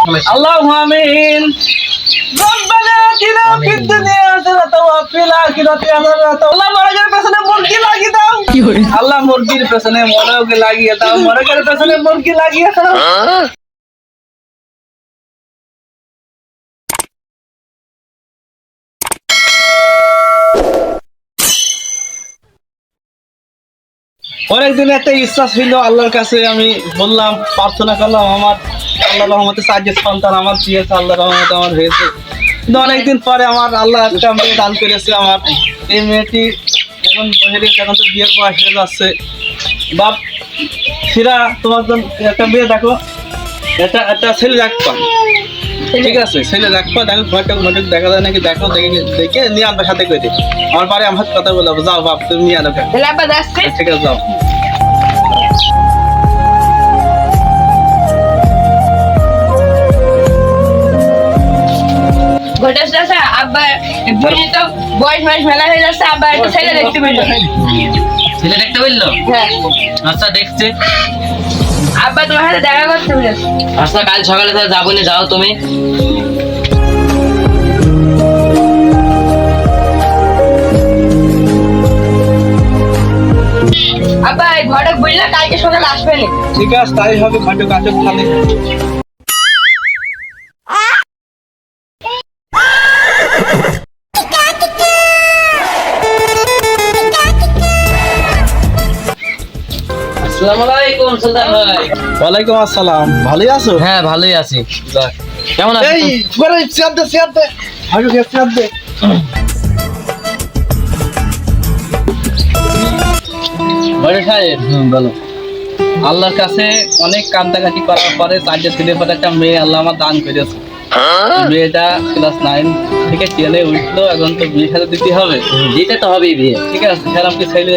اللهم آمين ربنا آتنا في الدنيا حسنة وفي الآخرة حسنة আল্লাহ মরগের পেছনে মুরগি লাগিয়ে দাও আল্লাহ মুরগির পেছনে মরগ লাগিয়ে দাও মরগের পেছনে মুরগি লাগিয়ে দাও অনেকদিন একটা ইচ্ছা ছিল আল্লাহর কাছে আমি বললাম প্রার্থনা করলাম আমার আল্লাহর রহমতে সাহায্য সন্তান আমার দিয়েছে আল্লাহর রহমতে আমার হয়েছে কিন্তু অনেকদিন পরে আমার আল্লাহ একটা মেয়ে দান করেছে আমার এই মেয়েটি এখন বহেরি এখন তো বিয়ের বয়স হয়ে যাচ্ছে বাপ সিরা তোমার জন্য একটা মেয়ে দেখো একটা ছেলে রাখবা ঠিক আছে ছেলে রাখবা দেখো ঘটক দেখা যায় নাকি দেখো দেখে নিয়ে আনবার সাথে করে দিই আমার পারে আমার কথা বলবো যাও বাপ তুমি নিয়ে আনো ঠিক আছে যাও ছেলে দেখতে বললো আচ্ছা দেখছে আব্বা তোমার সাথে দেখা করতে বলেছে আচ্ছা কাল সকালে তাহলে যাবো না যাও তুমি আব্বা এই ঘটক বললে কালকে সকালে আসবে না ঠিক আছে তাই হবে ঘটক আচক খালি আসসালামু আলাইকুম সুলতান ভাই ওয়ালাইকুম আসসালাম ভালোই আছো হ্যাঁ ভালোই আছি কেমন আছো এই বড় চেয়ার দে আগে চেয়ার দে বড় সাহেব বলো আল্লাহর কাছে অনেক কান্দাকাটি করার পরে চারটে ছেলে পরে একটা মেয়ে আল্লাহ আমার দান করেছে মেয়েটা ক্লাস 9 থেকে 10 উঠলো এখন তো বিয়ে সাথে দিতে হবে দিতে তো হবেই বিয়ে ঠিক আছে সেরকম কি ছেলে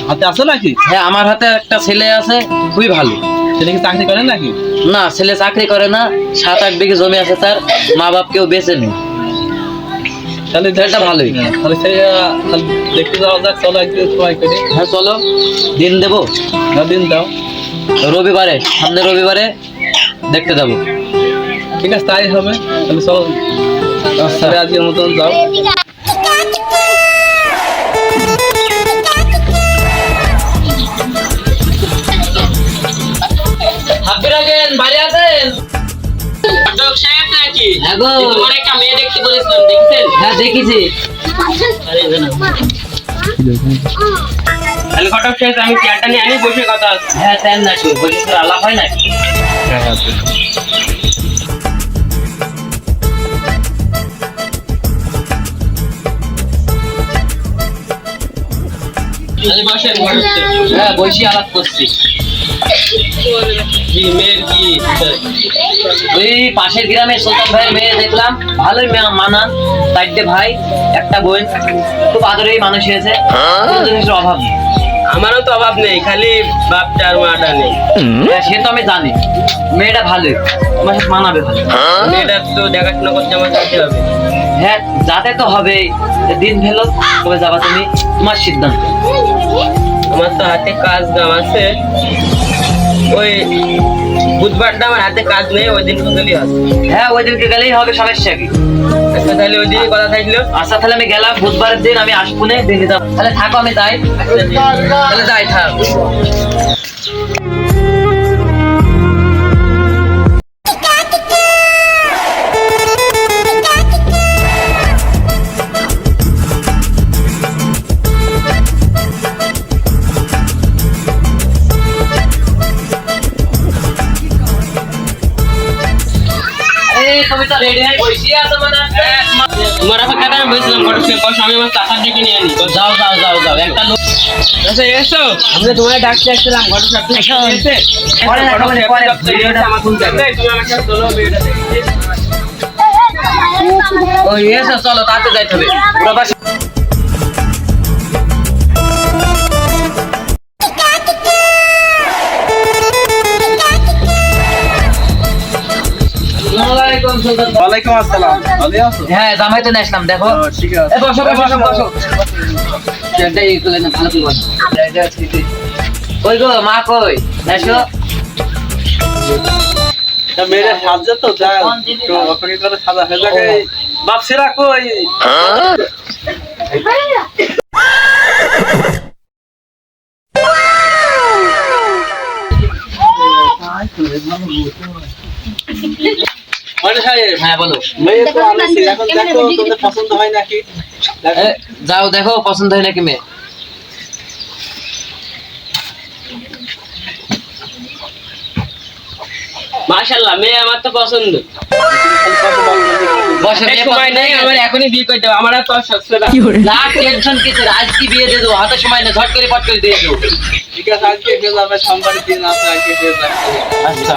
হাতে আছে নাকি হ্যাঁ আমার হাতে একটা ছেলে আছে খুবই ভালো ছেলে কি চাকরি করে নাকি না ছেলে চাকরি করে না 7-8 বিঘে জমি আছে তার মা বাপ কেউ বেঁচে নেই তাহলে ছেলেটা ভালোই তাহলে সে দেখতে যাওয়া যাক চলো একদিন সময় করে হ্যাঁ চলো দিন দেবো দিন দাও রবিবারে সামনে রবিবারে দেখতে যাবো ঠিক আছে তাই হবে তাহলে চলো তাহলে আজকের মতন যাও হাবির আগেন বাইরে আছেন ডক সাহেব নাকি হ্যাঁ গো তোমার একটা মেয়ে দেখতে বলেছিলাম দেখছেন হ্যাঁ দেখেছি আরে জানা তাহলে ঘটক সাহেব আমি চেয়ারটা নিয়ে আমি বসে কথা হ্যাঁ তেন না শুয়ে বসে তো আলাপ হয় না হ্যাঁ হ্যাঁ তাহলে বসেন হ্যাঁ বসে আলাপ করছি কি মেয়ের কি ওই পাশের গ্রামে সুলতান ভাইয়ের মেয়ে দেখলাম ভালোই মানা 4টে ভাই একটা বোন খুব আদরেই মানুষ হয়েছে অভাব নেই আমারও তো অভাব নেই খালি বাপটা আর মাটা নেই সে তো আমি জানি মেয়েটা ভালোই তোমার সাথে মানাবে ভালো মেয়েটা তো দেখাশোনা করতে আমার যেতে হবে হ্যাঁ যাতে তো হবে দিন ভেলো কবে যাবা তুমি তোমার সিদ্ধান্ত আমার তো হাতে কাজ কাম আছে ওই বুধবারটা আমার হাতে কাজ নেই ওই দিন গেলেই হবে হ্যাঁ ওই দিনকে গেলেই হবে সমস্যা কি আচ্ছা তাহলে ওই দিনই কথা থাকলো আচ্ছা তাহলে আমি গেলাম বুধবারের দিন আমি আসবো না দেখে যাবো তাহলে থাকো আমি তাই তাহলে যাই থাক তুমি তো রেডি হয়ে বসে আছো মানে তোমার আমার কথা আমি বলছিলাম ঘটক সাহেব বসো আমি আমার চাচার দিকে নিয়ে আনি যাও যাও যাও যাও একটা লোক আচ্ছা এসো আমরা তোমার ডাকতে আসছিলাম ঘটক সাহেব তুমি এসে পরে ভিডিওটা আমার ফোন যাবে তুমি আমার সাথে চলো ভিডিওটা দেখি ওই এসো চলো তাতে যাইতে হবে পুরো বাস ওয়ালাইকুম আসসালাম ভালো আছো হ্যাঁ জামাই তো আসলাম দেখো ঠিক আছে বসো বসো বসো এটাই তুলে না ভালো করে বসো কই গো মা কই এসো তা মেয়েরা সাজছে তো যা একটু অপেক্ষা করে সাজা হয়ে যাবে বাপসিরা কই মানে সাহেব হ্যাঁ বলো। মেয়ে তো আনেছি এখন দেখো তোমাদের পছন্দ হয় নাকি এ, যাও দেখো পছন্দ হয় নাকি মেয়ে। মাশাআল্লাহ মেয়ে আমার তো পছন্দ। বসে মেয়ে সময় নেই আমার এখনই বিয়ে করে দাও, আমার আর তো আর সস্তা না। না টেনশন কিছু না, আজকে বিয়ে দিয়ে দেবো, হাতে সময় নেই, ঝট করে পট করে দিয়ে দেবো। ঠিক আছে আজকে এসে যাবে সোমবারের দিন আছে আজকে এসে যাবে আচ্ছা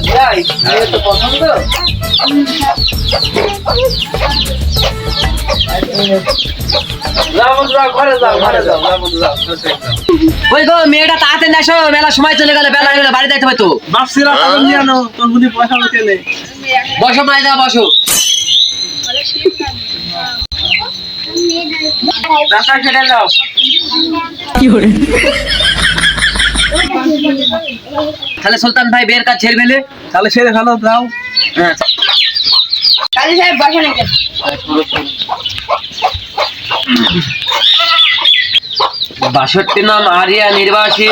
যাই মেয়ে তো পছন্দ যাও বন্ধুরা ঘরে যাও বন্ধুরা ওই গো মেয়েটা তাড়াতাড়ি আসো, মেলা সময় চলে গেল, বেলা হয়ে গেল, বাড়ি যাইতে হবে তো। বাপসিরা টাকা নিয়ে আনো তোর বুঝি পয়সা উঠে নেই বসো মাই যা বসো। টাকা কেটে যাও তাহলে সুলতান ভাই বিয়ের কাজ ছেড়ে ফেলে। তাহলে সেরে ফেলো যাও হ্যাঁ কাজী সাহেব বসে নাকি? বাষট্টি নাম আরিয়া নির্বাসী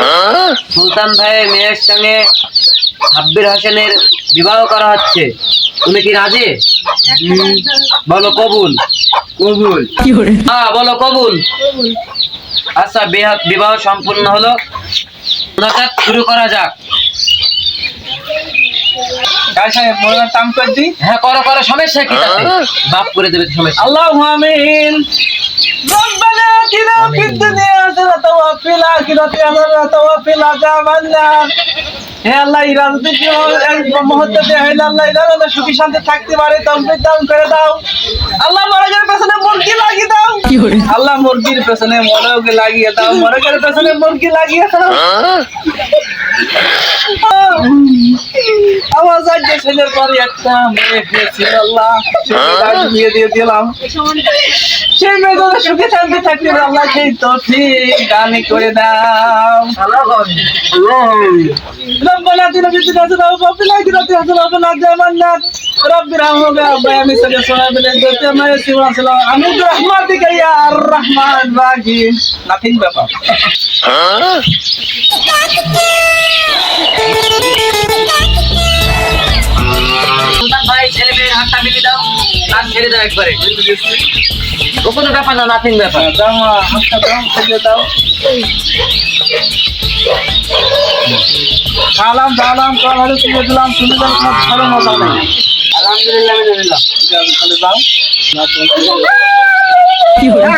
সুলতান ভাইয়ের মেয়ের সঙ্গে সাব্বির হোসেনের বিবাহ করা হচ্ছে, তুমি কি রাজি? বলো কবুল। কবুল হ্যাঁ বলো কবুল। আচ্ছা বিবাহ সম্পূর্ণ হলো, নাটক শুরু করা যাক। কাজ সাহেব মোড়ার টাম করে দিই হ্যাঁ করো করো, সমস্যা কি তাতে? বাপ করে দেবে সমস্যা। اللهم آمين ربنا آتنا في الدنيا حسنة وفي الآخرة حسنة وقنا عذاب النار হে আল্লাহ ইরাজতে এই মুহূর্তে হে আল্লাহ ইরাজতে সুখী শান্তি থাকতে পারে তৌফিক দান করে দাও আল্লাহ মরগের পেছনে মুরগি লাগিয়ে দাও আল্লাহ মুরগির পেছনে মরগ লাগিয়ে দাও মরগের পেছনে মুরগি লাগিয়ে দাও আওয়াজ আজকে ছেলের পরে একটা মেয়ে হয়েছিল আল্লাহ সেটা বিয়ে দিয়ে দিলাম সেই মেয়ে যদি সুখে শান্তি থাকতে পারে আল্লাহ সেই তৌফিক দান করে দাও ربنا اتنا في الدنيا حسنة وفي الآخرة حسنة وقنا عذاب النار رب ارحمهما ربياني صغيرا بالعزة عما يصفون وسلام على برحمتك يا الرحمن الرحيم nothing ব্যাপার সুলতান ভাই ছেলে মেয়ের হাতটা মিলিয়ে দাও, কাজ ছেড়ে দাও একবারে। ও কোনো ব্যাপার না, নাথিং ব্যাপার। দাও হাতটা দাও ছেড়ে দাও সালাম সালাম করে তুলে দিলাম শুনে দিলাম কোনো ভালো মজা নেই আলহামদুলিল্লাহ মেনে নিলাম ঠিক আছে তাহলে যাও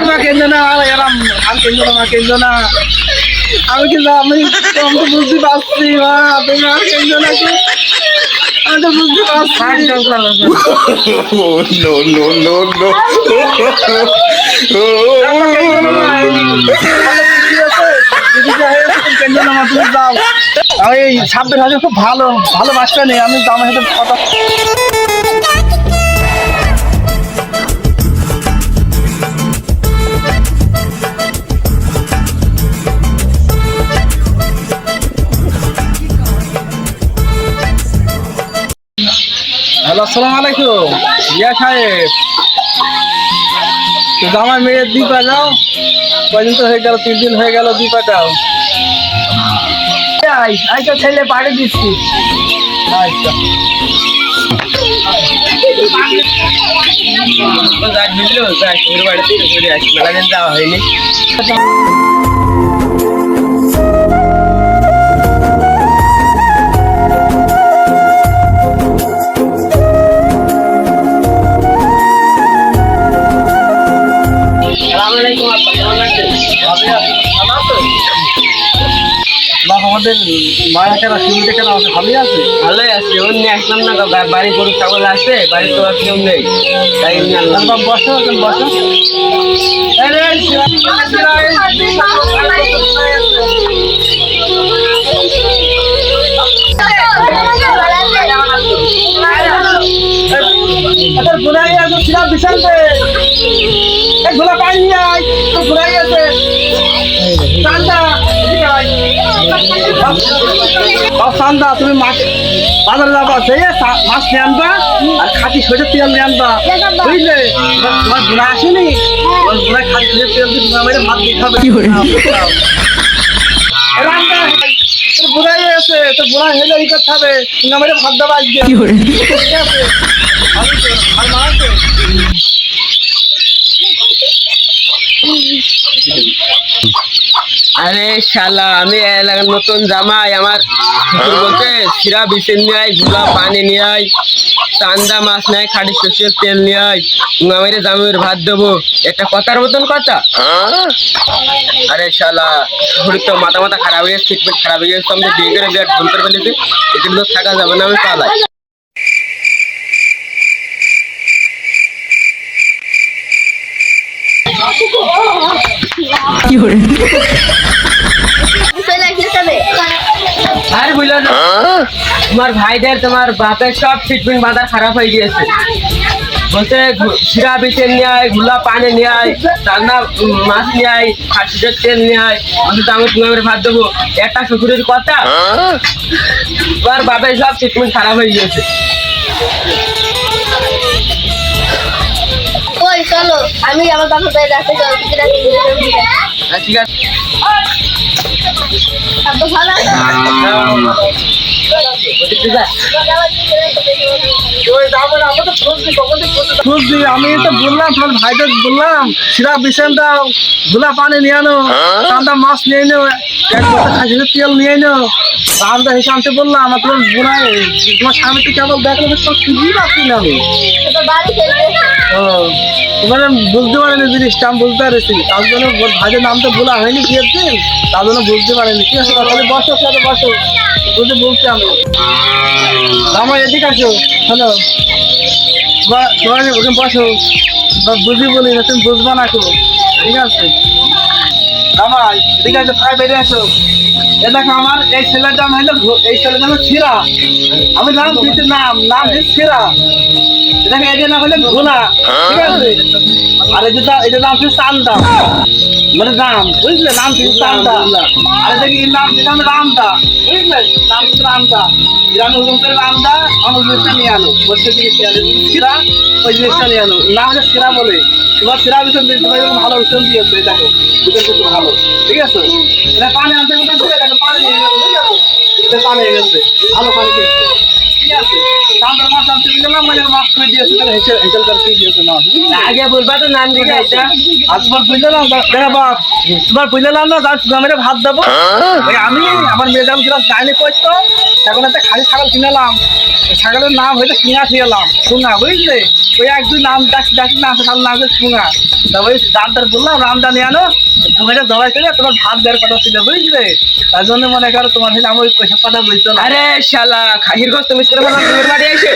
মা কেন্দ্র না এরম আর কেন্দ্র না কেন্দ্র না আমি কিন্তু আমি তো বুঝতে পারছি মা তুমি আর কেন্দ্র নাকি আমি তো বুঝতে পারছি এই সাব্বির হাজার খুব ভালো ভালোবাসতে নেই আমি তো আমার সাথে কথা হ্যালো আসসালামু আলাইকুম ইয়া সাহেব তো আমার মেয়ের দীপা যাও কয়দিন তো হয়ে গেল 3 দিন হয়ে গেল দীপাটাও আচ্ছা ছেলে পাড়ি দিচ্ছি আচ্ছা যাক বুঝলো যাক ওর বাড়িতে ঘুরে আসি, মেলা দিন যাওয়া হয়নি। আসসালামু আলাইকুম আব্বা, কেমন আছেন? আমাদের মায়া কেন সুবিধা কেন আছে ভালোই আছে ভালোই আছে, ওর নিয়ে আসলাম না, বাড়ি গরু ছাগল আছে, বাড়ি তো আর কেউ নেই, তাই নিয়ে আনলাম। বসো বসো ঘুরাই আছে ছিলাম বিশান্তে ঘোলা পানি ঘুরাই আছে ঠান্ডা চান্দা তুমি মাছ বাজারে যাবা সেই মাছ নিয়ে আনবা আর খাঁটি সরষের তেল নিয়ে আনবা বুঝলে তোমার বোনা আসেনি তোমার বোনা খাঁটি সরষের তেল দিয়ে বোনা মেরে ভাত দিয়ে খাবে তোর বোনাই আছে তোর বোনা হেলে ই করতে হবে বোনা মেরে ভাত দেবা আজকে ঠিক আছে আর মা আছে আরে শালা আমি এলাকার নতুন জামাই আমার শ্বশুর বলতে সিরা বিচেন নিয়ে আয় গুলা পানি নিয়ে আয় চান্দা মাছ নেয় খাটি সর্ষের তেল নিয়ে আয় মেরে জামাইয়ের ভাত দেবো এটা কথার মতন কথা। আরে শালা শরীর তো মাথা মাথা খারাপ হয়ে গেছে ট্রিটমেন্ট খারাপ হয়ে গেছে আমি বিয়ে করে বিরাট ভুল করে ফেলেছি এগুলো থাকা যাবে না আমি পালাই। আর বুঝলো না তোমার ভাইদের তোমার বাপের সব ট্রিটমেন্ট বাজার খারাপ হয়ে গিয়েছে বলতে শিরা বিচেন নিয়ে আয় গুলা পানি নিয়ে আয় রান্না মাছ নিয়ে আয় খাসিদের তেল নিয়ে আয় বলতে আমি তোমার ভাত দেবো একটা শ্বশুরের কথা তোমার বাপের সব ট্রিটমেন্ট খারাপ হয়ে গিয়েছে। ওই চলো আমি আমার বাবার বাড়ি রাখতে যাচ্ছি হ্যাঁ, ঠিক আছে ভালো আছে বুঝলি আমি তো বললাম তোমার ভাইদের বললাম সিরা বিছেন দাও গুলা পানি নিয়ে আনো চান্দা মাছ নিয়ে নো এক বছর খাসির তেল নিয়ে নো রান্না হিসাবে বললাম আমার তোমার বোনাই তোমার স্বামী তো কেবল দেখলে সব কিছুই পাচ্ছি না আমি তো বাড়ি চলে গেছে ও তোমার বুঝতে পারিনি জিনিসটা আমি বুঝতে পারছি তার জন্য ওর ভাইদের নাম তো বলা হয়নি বিয়ের দিন তার জন্য বুঝতে পারিনি ঠিক আছে তাহলে বসো সাথে বসো বুঝতে বলছি আমি আমার এদিকে আসো হ্যালো তোমার ওখানে বসো বুঝি বলি না তুমি বুঝবা না তো ঠিক আছে জামাই এদিকে আসো ভাই বেরিয়ে আসো এ দেখো আমার এই ছেলের নাম হলো এই ছেলের নাম ছিরা আমি নাম দিচ্ছি নাম দিচ্ছি ছিরা দেখো এদের নাম হলো ঘোনা ঠিক আছে আর এটা নাম হচ্ছে চান্দা মানে নাম বুঝলে নাম হচ্ছে চান্দা আর দেখি নাম দিলাম রামদা বুঝলে নাম হচ্ছে রামদা গ্রামে হুকুম করে রামদা আমার জিনিসটা নিয়ে আনো বসে দিকে ছিরা ওই জিনিসটা নিয়ে আনো নাম হচ্ছে ছিরা বলে তোমার ছিরা বিছন দিয়ে তোমার ভালো বিছন দিয়েছে দেখো বিছন তো ভালো ঠিক আছে এটা পানি আনতে দেখো পানি নিয়ে গেছে ঠিক আছে এটা পানি নিয়ে গেছে ভালো পানি খেয়েছে ঠিক আছে চান্দার মাছ আনতে গেলাম মানে মাছ করে দিয়েছে তাহলে হেঁচেল করে দিয়ে দিয়েছে মাছ আগে বলবা তো নাম দিকে এটা আর তোমার বুঝলাম দেখা বাপ তোমার বুঝলাম না যার মেরে ভাত দেবো ওই আমি আমার মেয়েদাম ছিলাম চাইনি করতো এখন একটা খালি ছাগল কিনেলাম ছাগলের নাম হয়তো সিঙা খেয়েলাম সুঙা বুঝলে ওই একদিন নাম ডাকি না ছাগল নাম হচ্ছে সুঙা তা ওই দামদার বললাম রামদা নিয়ে আনো তোমাকে জবাই করে তোমার ভাত দেওয়ার কথা ছিল বুঝলে তার জন্য মনে করো তোমার হলে আমার ওই পয়সা কথা বুঝতো না আরে শালা খাহির গোস্ত মিস করে ফেললাম তোমার বাড়ি এসে